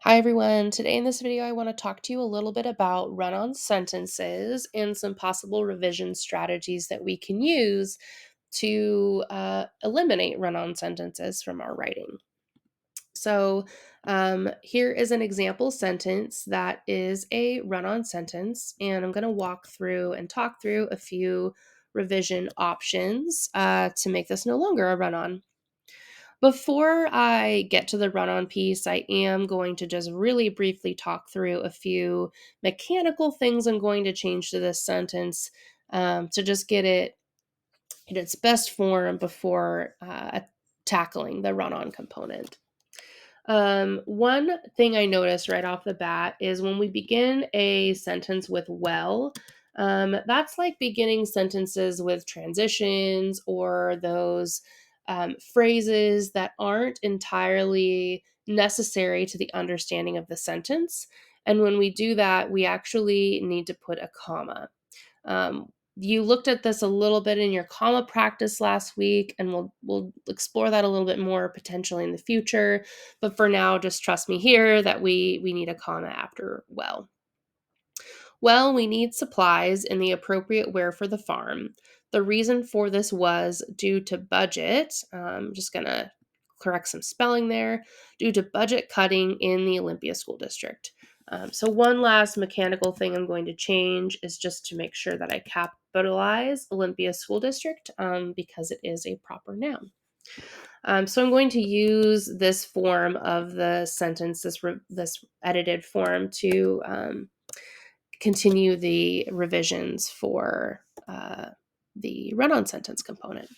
Hi everyone. Today in this video, I want to talk to you a little bit about run on sentences and some possible revision strategies that we can use to eliminate run on sentences from our writing. So, here is an example sentence that is a run on sentence, and I'm going to walk through and talk through a few revision options to make this no longer a run on. Before I get to the run on piece, I am going to just really briefly talk through a few mechanical things I'm going to change to this sentence to just get it in its best form before tackling the run on component. One thing I noticed right off the bat is when we begin a sentence with well, that's like beginning sentences with transitions or those phrases that aren't entirely necessary to the understanding of the sentence. And when we do that, we actually need to put a comma. Um, you looked at this a little bit in your comma practice last week, and we'll explore that a little bit more potentially in the future. But for now, just trust me here that we need a comma after well. Well, we need supplies in the appropriate where for the farm. The reason for this was due to budget. Just gonna correct some spelling there. Due to budget cutting in the Olympia School District. So one last mechanical thing I'm going to change is just to make sure that I capitalize Olympia School District because it is a proper noun. So I'm going to use this form of the sentence, this edited form, to continue the revisions for the run on sentence component.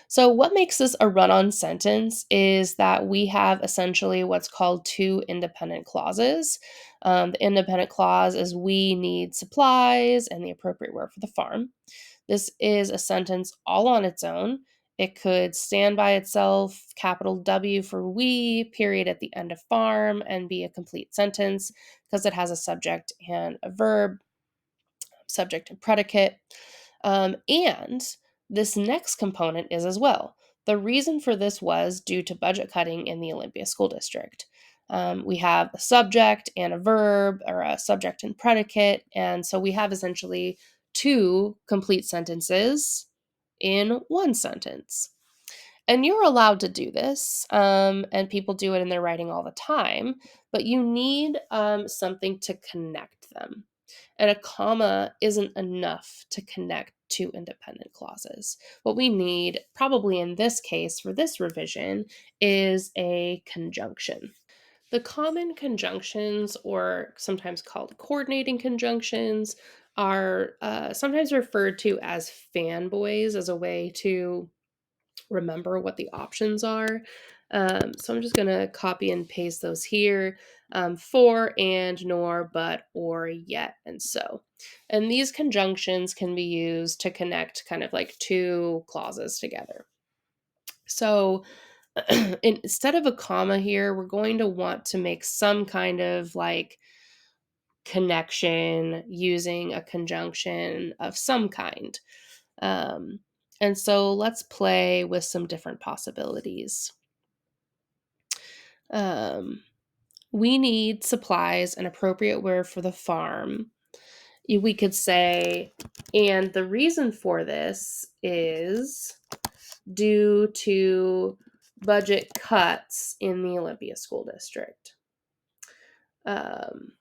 So, what makes this a run on sentence is that we have essentially what's called two independent clauses. The independent clause is we need supplies and the appropriate word for the farm. This is a sentence all on its own. It could stand by itself, capital W for we, period at the end of farm, and be a complete sentence because it has a subject and a verb, subject and predicate. And this next component is as well. The reason for this was due to budget cutting in the Olympia School District. We have a subject and a verb, or a subject and predicate. And so we have essentially two complete sentences in one sentence. And you're allowed to do this, and people do it in their writing all the time, but you need something to connect them. And a comma isn't enough to connect two independent clauses. What we need, probably in this case for this revision, is a conjunction. The common conjunctions, or sometimes called coordinating conjunctions, are sometimes referred to as fanboys as a way to remember what the options are. So I'm just going to copy and paste those here. For, and, nor, but, or, yet, and so. And these conjunctions can be used to connect kind of like two clauses together. So instead of a comma here, we're going to want to make some kind of like connection using a conjunction of some kind. Um, and so let's play with some different possibilities. Um, we need supplies and appropriate wear for the farm. We could say, and the reason for this is due to budget cuts in the Olympia School District. Um,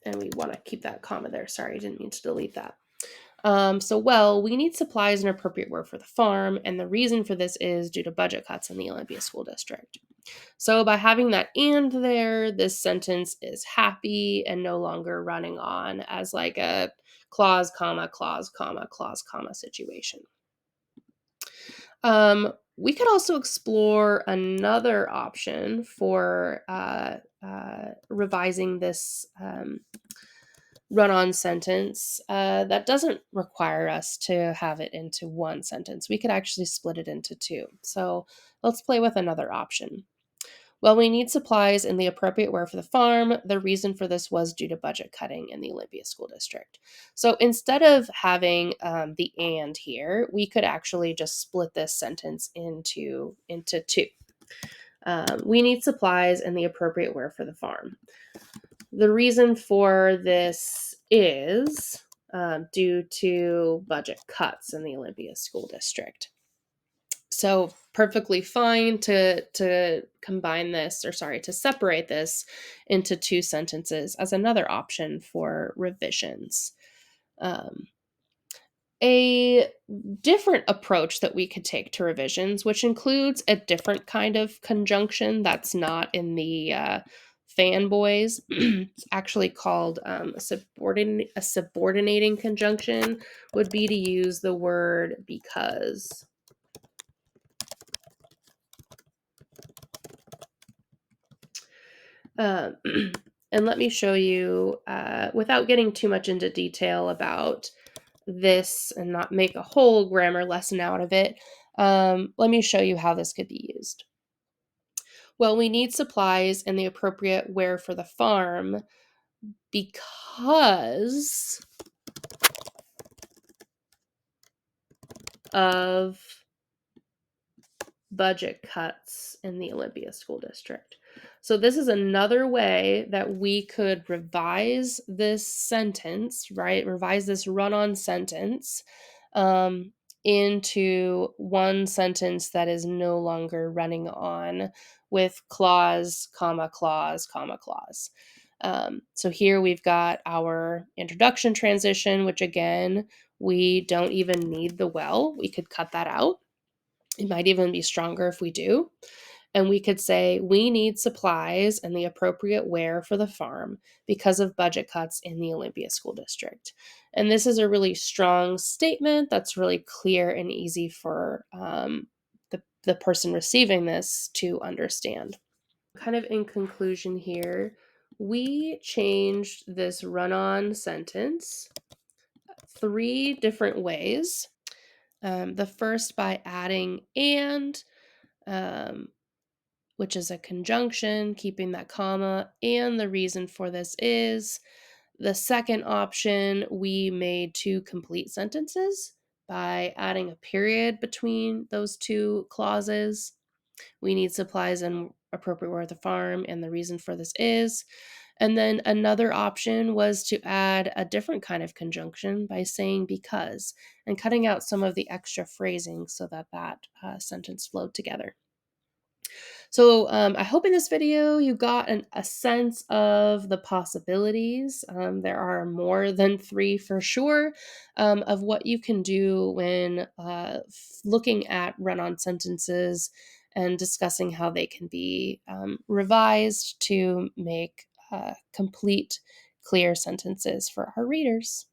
and we want to keep that comma there. Sorry, I didn't mean to delete that. We need supplies and appropriate work for the farm, and the reason for this is due to budget cuts in the Olympia School District. So by having that and there, this sentence is happy and no longer running on as like a clause, comma, clause, comma, clause, comma situation. We could also explore another option for revising this run-on sentence that doesn't require us to have it into one sentence. We could actually split it into two. So let's play with another option. Well, we need supplies in the appropriate where for the farm. The reason for this was due to budget cutting in the Olympia School District. So instead of having the and here, we could actually just split this sentence into two. We need supplies and the appropriate wear for the farm. The reason for this is due to budget cuts in the Olympia School District. So perfectly fine to combine this, or sorry, to separate this into two sentences as another option for revisions. Um, a different approach that we could take to revisions, which includes a different kind of conjunction that's not in the fanboys. It's actually called a subordinating conjunction, would be to use the word because. Um, and let me show you, without getting too much into detail about this and not make a whole grammar lesson out of it, let me show you how this could be used. Well, we need supplies and the appropriate wear for the farm because of budget cuts in the Olympia School District. So this is another way that we could revise this sentence, right? Revise this run-on sentence um, into one sentence that is no longer running on with clause, comma, clause, comma, clause. So here we've got our introduction transition, which again, we don't even need the well. We could cut that out. It might even be stronger if we do. And we could say, we need supplies and the appropriate wear for the farm because of budget cuts in the Olympia School District. And this is a really strong statement that's really clear and easy for the person receiving this to understand. Kind of in conclusion here, we changed this run on sentence 3 different ways. The first by adding and, um, which is a conjunction, keeping that comma, and the reason for this is. The second option, we made 2 complete sentences by adding a period between those 2 clauses. We need supplies and appropriate wear at the farm, and the reason for this is. And then another option was to add a different kind of conjunction by saying because and cutting out some of the extra phrasing so that sentence flowed together. So I hope in this video you got a sense of the possibilities. There are more than 3 for sure, of what you can do when looking at run-on sentences and discussing how they can be revised to make complete, clear sentences for our readers.